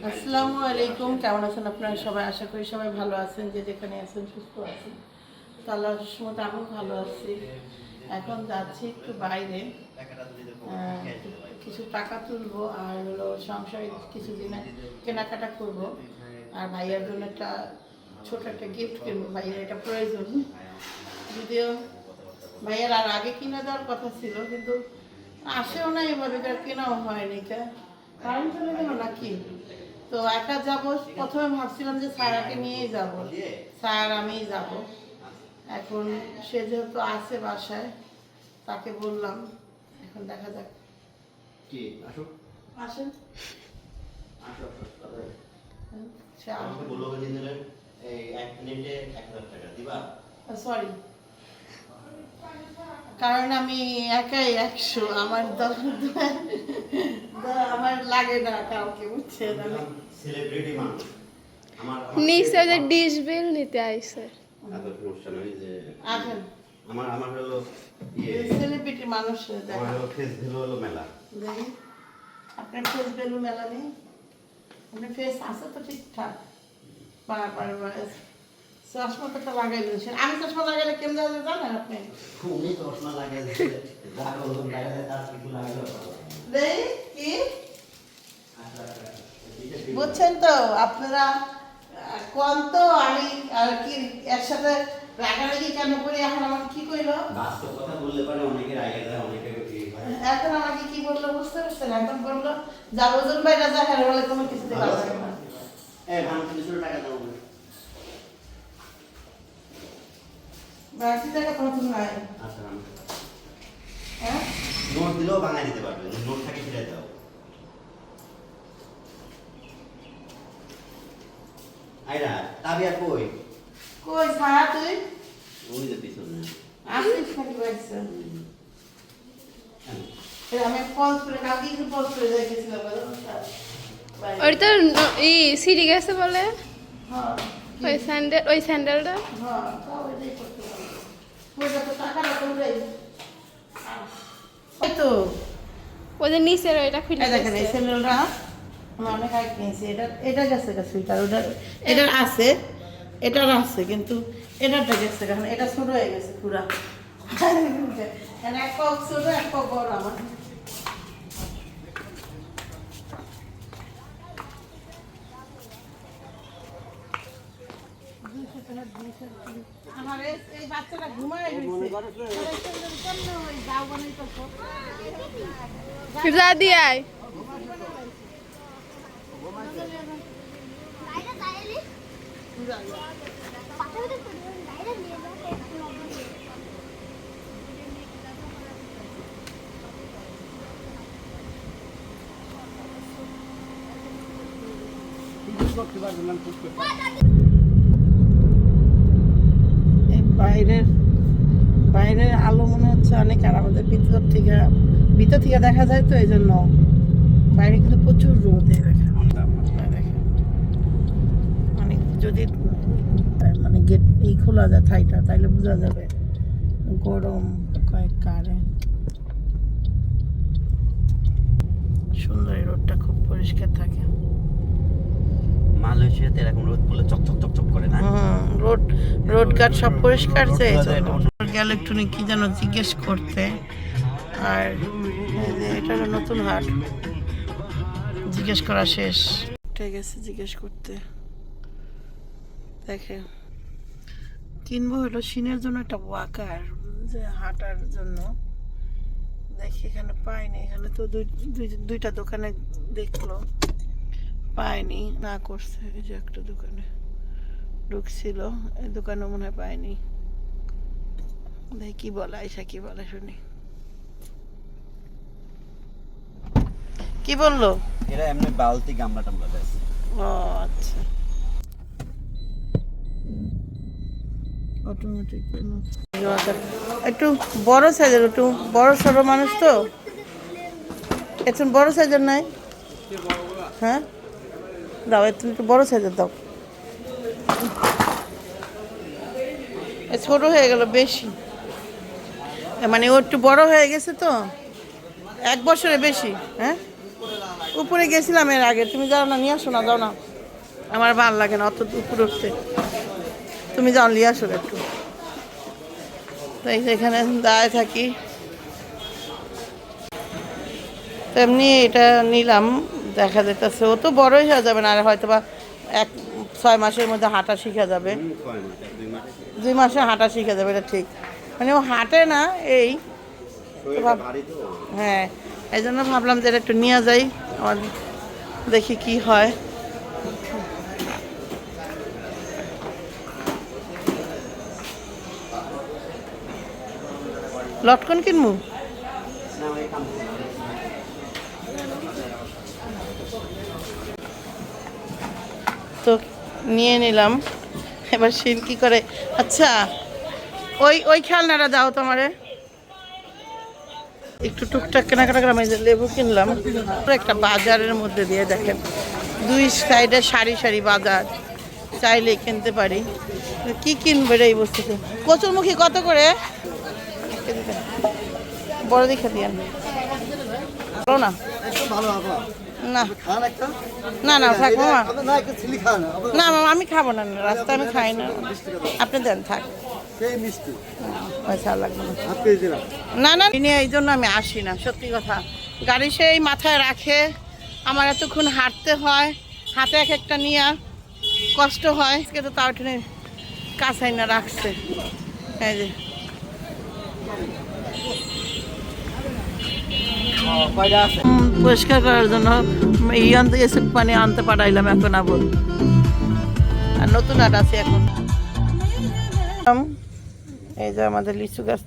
আসসালামু আলাইকুম, কেমন আছেন আপনারা সবাই? আশা করি সবাই ভালো আছেন, যে যেখানে আছেন সুস্থ আছেন। তো আল্লাহর রহমতে আমি ভালো আছি। এখন যাচ্ছি একটু বাইরে, কিছু টাকা তুলবো আর হলো সংসারে কিছু দিনে কেনাকাটা করব। আর ভাইয়ার জন্য একটা ছোট একটা গিফট কিনবো, ভাইয়ের এটা প্রয়োজন। যদিও ভাইয়ার আর আগে কিনে দেওয়ার কথা ছিল, কিন্তু আসেও না এভাবে, কেনাও হয়নি। কারণ চলে গেল নাকি? তো একা যাবো, প্রথমে ভাবছিলাম যে সারাকে নিয়েই যাব, স্যার আমিই যাব। এখন সে যেহেতু আছে বাসায়, তাকে বললাম, এখন দেখা যাক। কি আসুক, আসেন। সরি, কারণ আমি একাই 100, আমার আমার লাগে না কাউকে, বুঝছেন? আমি সেলিব্রিটি মানুষ। নিচে যে ডিশ বিল নিতে আইছে। আসেন, আমার হলো সেলিব্রিটি মানুষ আমার হলো ফেস ভ্যালু হলো মেলা। দেখি আপনার ফেস ভ্যালু মেলা নেই, আপনার ফেস আছে তো ঠিকঠাক। চশমা তো লাগাইলেন, আমি চশমা লাগাইলে কেমন জানেন আপনি? উনি চশমা লাগাই কি বুঝছেন তো আপনারা? কোন তো আমি আর কি একসাথে রাগারাগি কেন করি? এখন আমাকে কি কইলো? বাস্তব কথা বললে পারে অনেকে রাগে যায়, অনেকে এখন আমাকে কি বললো বুঝতে পারছেন? এখন বললো যা ওজন বাইরে যা হেরে বলে কোনো কিছুতে ভালো লাগে না। ভাঙ 300 টাকা দাও। বাকি টাকা কত নাই? আচ্ছা, হ্যাঁ, নোট দিলেও ভাঙাই দিতে পারবে, নোট থাকে ফিরে দাও। আইরা তাবিয়া কই কই ছায়া তুই? উনি যে পিছনে আসিস নাকি বাইছে? আমি পজ করে কালকে একটু পজ করে যাই গেছিলাম। ওই তো সিঁড়ি গেছে বলে, হ্যাঁ ওই স্যান্ডেলটা। হ্যাঁ, তাও এটাই করতে হবে। ওইটা তো টাকা রাখুন রে। ওই তো ওই যে নিচের ওইটা খুলে এই দেখেন, এই স্যান্ডেলটা আমি অনেক আগে কিনেছি। এটা গেছে সুইটার, এটার আছে, এটার আছে, কিন্তু এটারটা গেছে, কারণ এটা ছোট হয়ে গেছে পুরা। এক পাও ছোট, এক পাও বড় আমার। আমার এই বাচ্চাটা ঘুমায় যা দিয়ে আয়। বাইরের আলো মনে হচ্ছে অনেক, আর আমাদের ভিতর থেকে দেখা যায়, তো এই জন্য বাইরে কিন্তু প্রচুর রোদে দেখেন। মানে যদি মানে গেট খোলা যায় থাইটা, তাইলে বোঝা যাবে গরম কয়েক কারে। সুন্দর, এই রোদটা খুব পরিষ্কার থাকে। মালয়েশিয়াতে এরকম রোদ পড়লে চকচক চকচক করে না? রোড ঘাট সব পরিষ্কার গেল একটু কি যেন জিজ্ঞেস করতে। আর এটা হলো নতুন হাট, জিজ্ঞেস করা শেষ, ঠিক আছে, জিজ্ঞেস করতে। দেখে কিনবো হলো সিনের জন্য একটা ওয়াকার, যে হাঁটার জন্য। দেখি এখানে পাইনি, এখানে তো দুইটা দোকানে দেখলো, পাইনি, না করছে। এই যে একটা দোকানে ঢুকছিল, এই দোকানে মনে হয় পাইনি। দেখি কি বলে, আইসা কি বলে শুনি। কি বললো? এরা এমনি বালতি গামলা টামলা দেয়। ও আচ্ছা, অটোমেটিক। একটু বড় সাইজের, একটু বড় সড়ো মানুষ তো, একটু বড় সাইজের নাই? হ্যাঁ দাও, একটু বড় সাইজের দাও। ছোট হয়ে গেল বেশি, মানে ও একটু বড় হয়ে গেছে তো, 1 বছরে বেশি। হ্যাঁ, উপরে গেছিলাম এর আগে। তুমি যাও না, নিয়ে আসো না, যাও না। আমার ভালো লাগে না অত উপরে উঠতে। তুমি যাও, নিয়ে আসো একটু। তাই এখানে দাঁড়ায় থাকি। তেমনি এটা নিলাম, দেখা যেতেছে ও তো বড়ই হয়ে যাবে না, আর হয়তো বা 6 মাসের মধ্যে হাঁটা শিখে যাবে। 2 মাসে হাঁটা শিখে যাবে, এটা ঠিক। মানে ও হাঁটে না এই। হ্যাঁ, এই জন্য ভাবলাম যে এটা একটু নিয়ে যাই, আমার দেখি কি হয়। লটকন কিনবো? তো নিয়ে নিলাম। এবার শিন কি করে। আচ্ছা, ওই ওই খেলনাটা দাও তোমারে। একটু টুকটাক কেনাকাটা করলাম। এই যে লেবু কিনলাম। একটা বাজারের মধ্যে দিয়ে দেখেন 2 সাইডে সারি সারি বাজার, চাইলে কিনতে পারি। কি কিনবে রে এই বস্তুতে? কচুরমুখী কত করে? বড় দেখে দিয়েন। ভালো না? না না না, থাক মামা। না মামা, আমি খাবো না, রাস্তা আমি খাই না। আপনি দেন, থাক। পয়সা লাগবে না। না না, এই জন্য আমি আসি না, সত্যি কথা। গাড়ি সেই মাথায় রাখে, আমার এতক্ষণ হাঁটতে হয়, হাতে এক একটা নিয়ে কষ্ট হয়। কিন্তু তাও টেনে কাছাই না রাখছে। এই যে পরিষ্কার করার জন্য ইয়ান থেকে পানি আনতে পাঠাইলাম এখন আবার। আর নতুন আট আছে এখন। এই যে আমাদের লিচু গাছ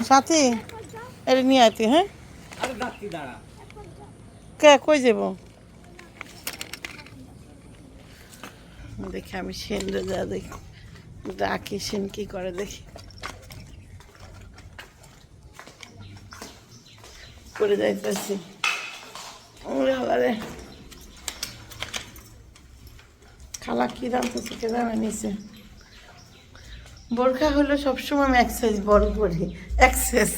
সাথী, এটা নিয়ে আইতি। হ্যাঁ, কে কই যাব? দেখি আমি সেনরে যা দেখি, ডাকি সেন কি করে দেখি। করে যাইতেছি। খালা কি রাঁধতেছে কে জানে নিচে। বোরখা হলো সবসময় আমি এক্সারসাইজ বড় পরি, এক্সেস।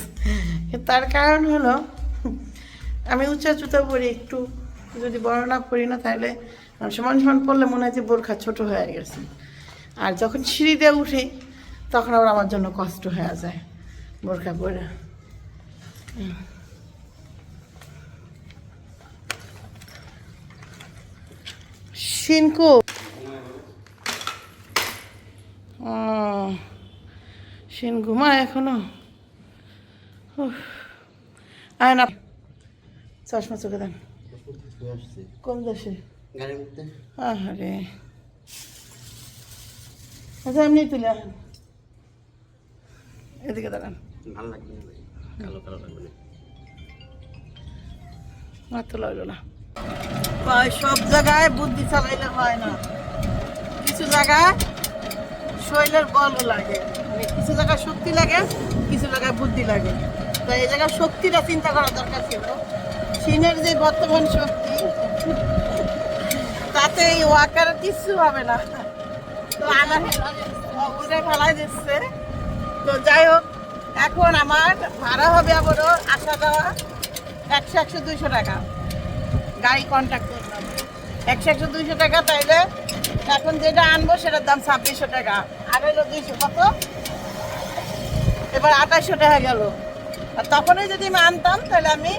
তার কারণ হলো আমি উঁচা জুতা পরি, একটু যদি বড় না পরি না তাহলে সমান সমান পরলে মনে হয় যে বোরখা ছোট হয়ে গেছে। আর যখন সিঁড়ি দিয়ে উঠি তখন আবার আমার জন্য কষ্ট হয়ে যায় বোরখা পরে। শিনকু শিন ঘুমায় এখনো। আয় না, চশমা চোখে দেন। কোন দেশে? আরে আচ্ছা, এমনি তুলে আনেন। এদিকে দাঁড়ান। ভালো লাগবে না, কালো কালো লাগবে না। আর তো লাগলো না। সব জায়গায় বুদ্ধি চালাইলে হয় না, কিছু জায়গায় শরীরের বলও লাগে, মানে কিছু জায়গায় শক্তি লাগে, কিছু জায়গায় বুদ্ধি লাগে। তো এই জায়গায় শক্তিটা চিন্তা করা দরকার ছিল। চীনের যে বর্তমান শক্তি, তাতে এই ওয়াকার কিছু হবে না। তো আমার উড়ে ফেলাই দিচ্ছে। তো যাই হোক, এখন আমার ভাড়া হবে আবারও আসা যাওয়া 100-200 টাকা। গাড়ি কন্ট্যাক্ট করলাম 100-200 টাকা। তাইলে এখন যেটা আনবো সেটার দাম 2600 টাকা। আর হইলো 200 কত, এবার 2800 টাকা গেল। আর তখনই যদি আমি আনতাম তাহলে আমি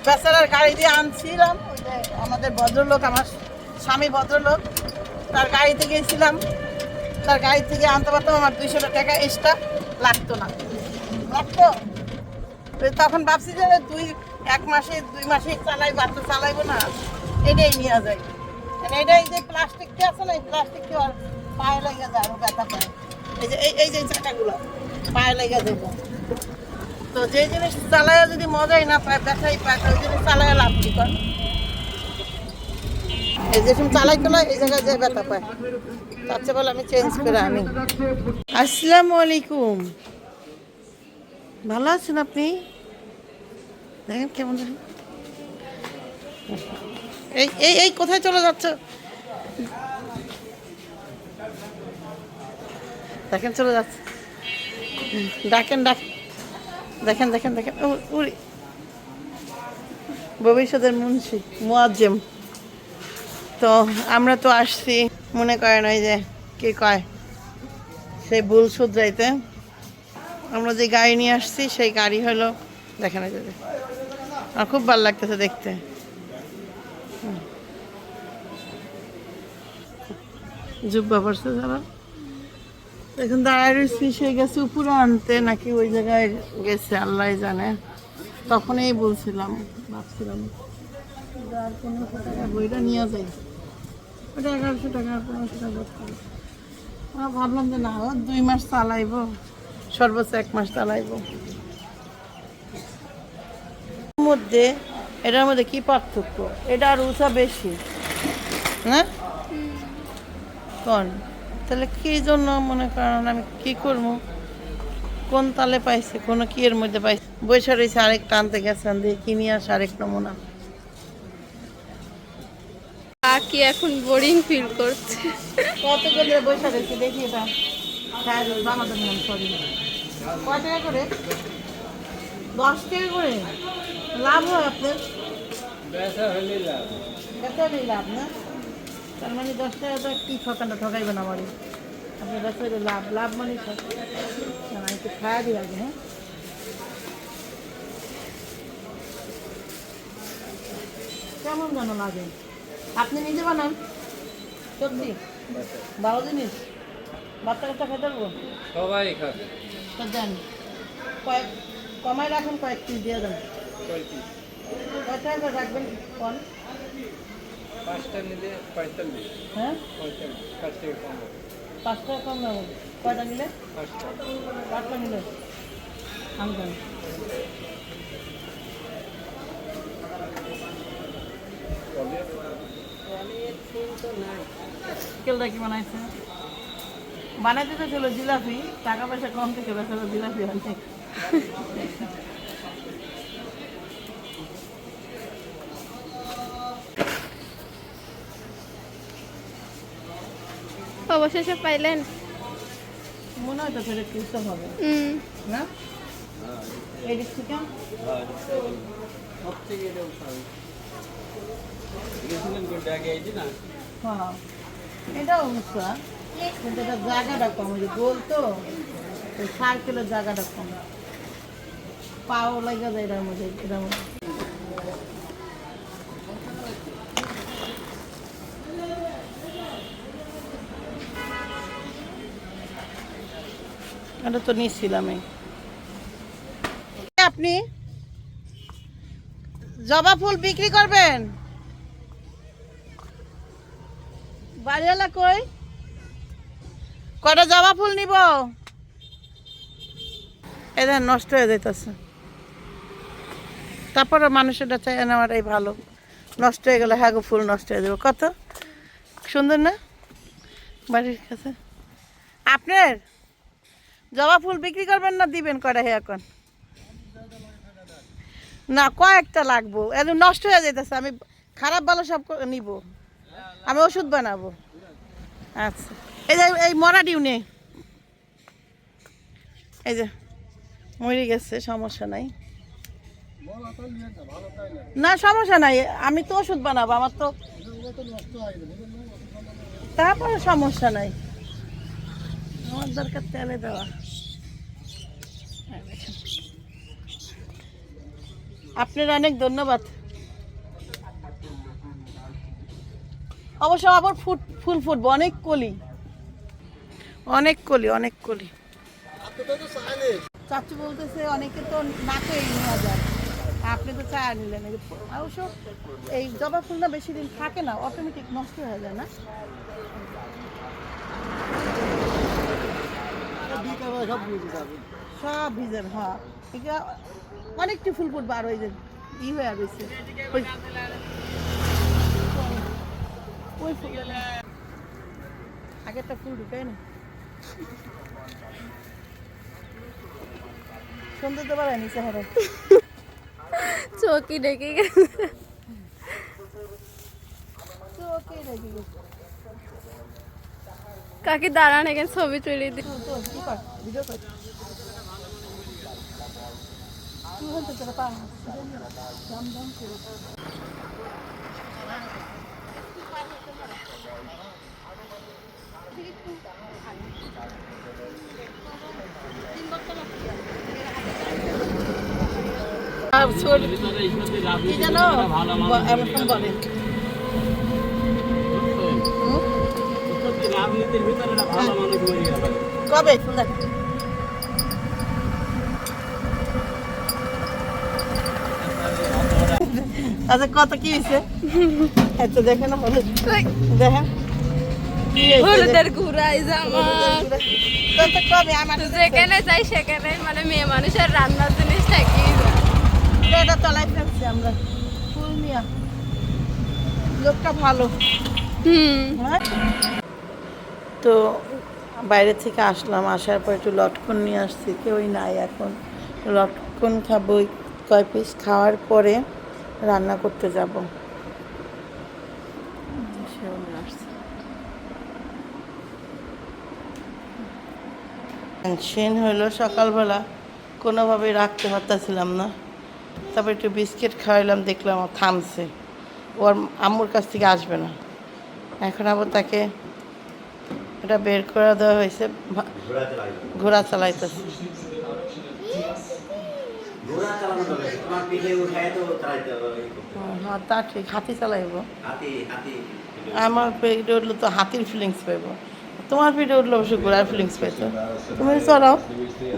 বেচারার গাড়ি দিয়ে আনছিলাম। ওই যে আমাদের ভদ্রলোক, আমার স্বামী ভদ্রলোক, তার গাড়িতে গিয়েছিলাম, তার গাড়ি থেকে আনতে পারতাম, আমার 200 টাকা এক্সট্রা লাগতো না। লাগতো তখন ভাবছি যে 1 মাসে 2 মাসে চালাই, বাচ্চা চালাইবো না, এটাই নিয়ে যায়। এটাই যে প্লাস্টিকটা আছে না, এই প্লাস্টিকটা পায়ে লেগে যায়, ও ব্যথা পায়। এই যে চাকাগুলো পায়ে লেগে দেবো। তো যে জিনিস চালায় যদি মজাই না পায়, ব্যথাই পায়, ওই জিনিস চালায় লাভ কি কর। এই যে চালাই তোলাই এই জায়গায় যে ব্যথা পায়, তার চেয়ে বলে আমি চেঞ্জ করে আনি। আসসালামু আলাইকুম, ভালো আছেন আপনি? দেখেন কেমন, দেখেন এই এই এই কোথায় চলে যাচ্ছে, দেখেন চলে যাচ্ছে। ডাকেন ডাকেন, দেখেন দেখেন দেখেন, উড়ি ভবিষ্যতের মুন্সি মুয়াজ্জেম। তো আমরা তো আসছি মনে করেন ওই যে কি কয় সেই ভুল শুধরাইতে। আমরা যে গাড়ি নিয়ে আসছি সেই গাড়ি হলো দেখেন এই যে, আমার খুব ভালো লাগতেছে দেখতে। জুব্বা পড়ছে যারা এখন দাঁড়ায় রয়েছি, সে গেছে উপরে আনতে নাকি ওই জায়গায় গেছে আল্লাহ জানে। তখনই বলছিলাম ভাবছিলাম আর 1500 টাকা বইটা নিয়ে যাই, ওটা 1100 টাকা 1500 টাকা করে। ভাবলাম যে না 2 মাস চালাইব, সর্বোচ্চ 1 মাস চালাইব। মধ্যে এটার মধ্যে কি পার্থক্য? এটা আর উঁচা বেশি না কোন? তাহলে কি জন্য মনে করেন আমি কি করবো? কোন তালে পাইছে, কোনো কি এর মধ্যে পাইছে? বৈশা রয়েছে আরেক টানতে গেছেন দিয়ে কিনে আসে আরেক নমুনা। কাকি এখন বোরিং ফিল করছে। কত করে বৈশা রয়েছে দেখি এটা বানাতে নিলাম সরি। কয় টাকা করে? 10 টাকা করে লাভ হয় আপনার? বেচা হলেই লাভ না? তার মানে 10 টাকা কি ঠকানটা ঠকাইবেন আমারই? আপনার বেচা হলে লাভ, লাভ মানে না একটু খাওয়া দিই আগে। হ্যাঁ কেমন যেন লাগে? আপনি নিজে বানান সত্যি? ভালো জিনিস, বাচ্চা কাচ্চা খেতে পারবো? সবাই খাবে। তো দেন কয়েক কমাই রাখুন, কয়েক পিস দিয়ে দেন। কয় টাকা করে রাখবেন কোন? 5টা নিলে 45। হ্যাঁ 45 5 টাকা কম হবে। 5 টাকা কম রাখুন। কয়টা নিলে? 5টা। 5টা নিলে আমি দেন। কেলটা কি বানাইছে? বানাইতে তো ছিল জিলাপি, টাকা পয়সা কম থেকে বেসা জিলাপি অনেক। অবশেষে পাইলেন? মনে হয় তো সেটা ক্রিস্টাল হবে না? এই দিক থেকে হ্যাঁ এটাও উঁচা, কিন্তু এটা জায়গাটা কম, ওই যে গোল তো ওই সার্কেলের জায়গাটা কম, পাও লাগা যায় এটার মধ্যে। এটার মধ্যে এটা তো নিচ্ছিলাম। আপনি জবা ফুল বিক্রি করবেন? বাড়িওয়ালা কই? কটা জবা ফুল নিব? এদের নষ্ট হয়ে যাইতেছে, তারপরে মানুষেরটা চাই নেওয়াটাই ভালো। নষ্ট হয়ে গেলে হ্যাঁ গো ফুল নষ্ট হয়ে যাবে। কত সুন্দর না বাড়ির কাছে? আপনার জবা ফুল বিক্রি করবেন না দিবেন কটা? হে এখন না কয়েকটা লাগবো, একদম নষ্ট হয়ে যাইতেছে। আমি খারাপ ভালো সব নিব, আমি ওষুধ বানাবো। আচ্ছা এই যে এই মরা ডিউ নেই, এই যে মরে গেছে, সমস্যা নাই। না সমস্যা নাই, আমি তো ওষুধ বানাবো, আমার তো তারপরে সমস্যা নাই। আমার দরকার তেলে দেওয়া। আপনার অনেক ধন্যবাদ। অবশ্য আবার ফুল ফুটবো, অনেক কলি, অনেক কলি, অনেক কলি। চাচু বলতেছে অনেকে তো না তো এই নেওয়া যায়, আপনি তো চা নিলেন। অবশ্য এই জবা ফুল না বেশি দিন থাকে না, অটোমেটিক নষ্ট হয়ে যায় না? সব ভিজে। হ্যাঁ এটা অনেকটি ফুল ফুটবো, আর ওই যে ই হয়ে রয়েছে ওই ফুল আগেরটা ফুল ঢুকাই না। সুন্দর তো বাড়ায়নি চেহারা, চোখই ডেকে গেছে। চোখে রেখে গেছে। কাকি দাঁড়ান এখানে ছবি তুলে দি। ভিডিও কর। কি জানো এমন বলে রাজনীতির ভিতরে একটা ভালো মানুষ হয়ে গেল। কবে সুন্দর আচ্ছা কত কি হয়েছে এত দেখে না হলুদ দেখেন কি হয়েছে হলুদের ঘুরাই জামা কত কবে আমার যেখানে যাই সেখানে মানে মেয়ে মানুষের রান্নার জিনিস থাকি এটা তলায় ফেলছি আমরা ফুল মিয়া লোকটা ভালো হ্যাঁ? তো বাইরে থেকে আসলাম আসার পর একটু লটকন নিয়ে আসছি কেউই নাই এখন লটকন খাবো কয় পিস খাওয়ার পরে রান্না করতে যাব টেনশন হইলো সকালবেলা কোনোভাবে রাখতে পারতেছিলাম না তারপর একটু বিস্কিট খাওয়াইলাম দেখলাম ও থামছে ওর আম্মুর কাছ থেকে আসবে না এখন আবার তাকে এটা বের করে দেওয়া হয়েছে ঘোড়া চালাইতেছে ঘোড়া চালানো যাবে তোমার পিঠে উঠায় তো চালাইতে হবে হ্যাঁ তা ঠিক হাতি চালাইব হাতি হাতি আমার পেটে উঠলে তো হাতির ফিলিংস পাইব তোমার পেটে উঠলে অবশ্য ঘোড়ার ফিলিংস পাইতো তুমি চলাও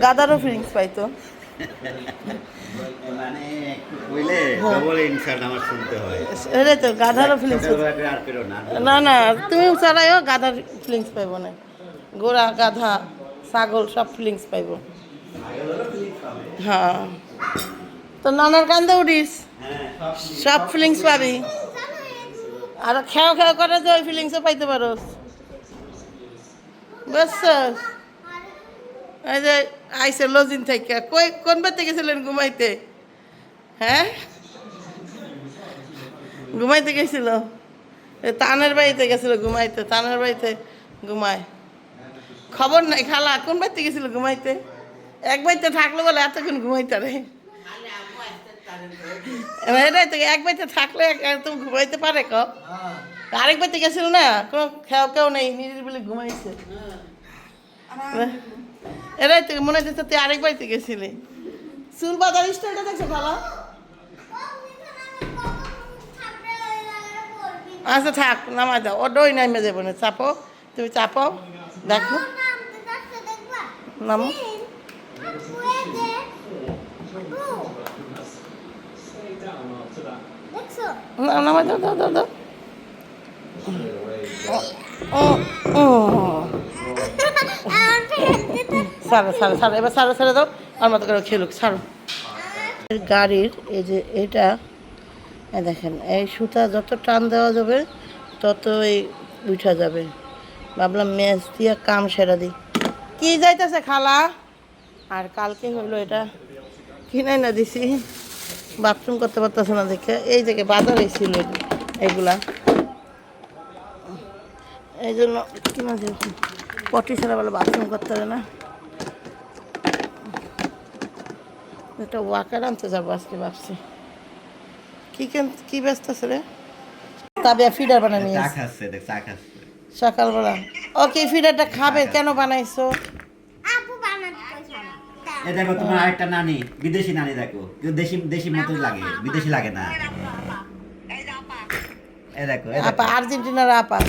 গাদারও ফিলিংস পাইতো মানে একটু কইলে ডবল ইনসার্ট আমার শুনতে হয় এটাই তো গাধারও ফিলিংস ছোটবেলায় আর পেরো না না না তুমি চালাইও গাধার ফিলিংস পাইব না ঘোড়া গাধা ছাগল সব ফিলিংস পাইব হ্যাঁ তো নানার কান্দে উঠিস সব ফিলিংস পাবি আর খেও খেও করে যে ওই ফিলিংসও পাইতে পারো বুঝছস এই যে আইসে লজিন থেকে কই কোন বাড়িতে গেছিলেন ঘুমাইতে হ্যাঁ ঘুমাইতে গেছিল তানের বাড়িতে গেছিল ঘুমাইতে তানের বাড়িতে ঘুমায় খবর নাই খালা কোন বাড়িতে গেছিল ঘুমাইতে এক বাড়িতে থাকলে বলে এতক্ষণ ঘুমাইতে রে এটাই তো এক বাড়িতে থাকলে তুমি ঘুমাইতে পারে ক আরেক বাড়িতে গেছিল না কোনো খেয়াও কেউ নেই নিজের বলে ঘুমাইছে এরাই তো মনে হচ্ছে তুই আরেক বাড়িতে গেছিলি চুল বাজার স্টাইলটা দেখছো খালা আচ্ছা থাক নামাই দাও ও ডই নামে যাবো না চাপো তুমি চাপো দেখো নামো নামাই দাও দাও দাও দাও সারো সারো সারো এবার সারো সারো দাও আর মতো করে খেলুক সারো গাড়ির এই যে এটা দেখেন এই সুতা যত টান দেওয়া যাবে তত এই উঠা যাবে ভাবলাম ম্যাচ দিয়ে কাম সেরা দিই কি যাইতেছে খালা আর কালকে হইলো এটা কিনে না দিছি বাথরুম করতে পারতেছে না দেখে এই জায়গায় বাজার হয়েছিল এইগুলা এই জন্য কিনা দিয়েছি পটি ছাড়া বলে বাথরুম করতে হবে না একটা ওয়াকার আনতে যাবো আজকে ভাবছি কি ব্যস্ত আছে রে তাবিয়া ফিডার বানাই নিয়ে চা খাচ্ছে দেখ চা খাচ্ছে সকালবেলা ওকে ফিডারটা খাবে কেন বানাইছো এ দেখো তোমার আরেকটা নানি বিদেশি নানি দেখো কিন্তু দেশি দেশি মতোই লাগে বিদেশি লাগে না এ দেখো আপা আর্জেন্টিনার আপা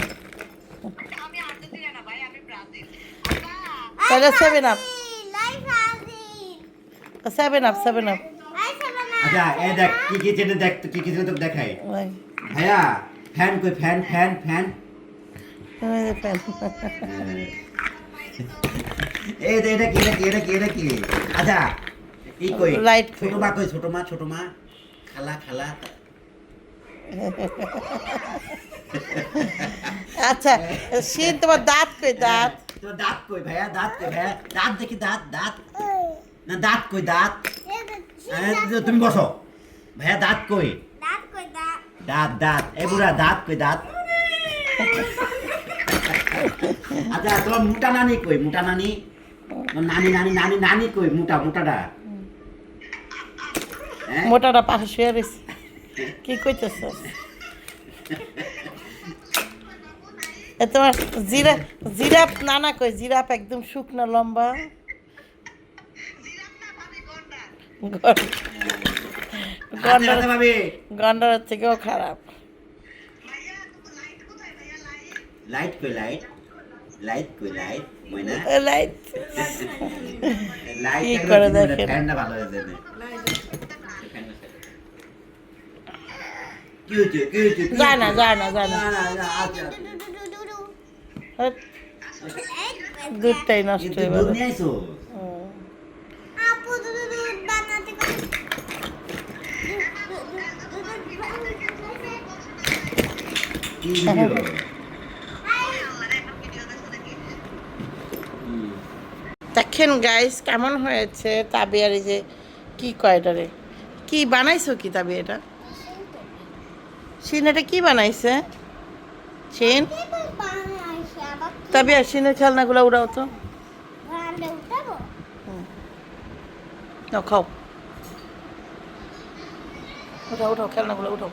তাহলে 7 আপ 7 আপ আচ্ছা এ দেখ কি কি যেটা দেখ কি কি যেটা দেখাই ভাইয়া ফ্যান কই ফ্যান ফ্যান ফ্যান এই যে এটা কি এটা কি এটা কি এটা কি আচ্ছা ই কই Light ছোট মা কই ছোট মা খালা খালা আচ্ছা শীত তোমার দাঁত কই দাঁত তোমার দাঁত কই ভাইয়া দাঁত কই ভাইয়া দাঁত দেখি দাঁত দাঁত না দাঁত কই দাঁত তুমি বসো ভাইয়া দাঁত কই দাঁত দাঁত এই বুড়া দাঁত কই দাঁত আচ্ছা তোমার মোটা নানি কই মোটা নানি নানি নানি নানি নানি কই মোটা মোটাটা হ্যাঁ? মোটাটা পাশে শুয়ে রয়েছে কি কইতেছ তোমার জিরাফ নানা কই জিরাফ একদম শুকনো লম্বা হাতে হাতে ভাবি গন্ডারের থেকেও খারাপ লাইট কই লাইট লাইট কই লাইট ময়না লাইট লাইট কি করে দেখেন? ফ্যানটা ভালো হয়েছে কি হচ্ছে কি হচ্ছে যায় না যায় না যায় না হ্যাট, দুধটাই নষ্ট হয়ে দুধ গেল নিয়ে আইছো কি ভিডিও দেখেন গাইস কেমন হয়েছে তাবিয়ার এই যে কি কয়টারে কি বানাইছো কি তাবি এটা সিন এটা কি বানাইছে সিন তাবিয়া সিনের খেলনাগুলো উড়াও তো নাও খাও উঠাও উঠাও খেলনাগুলো উঠাও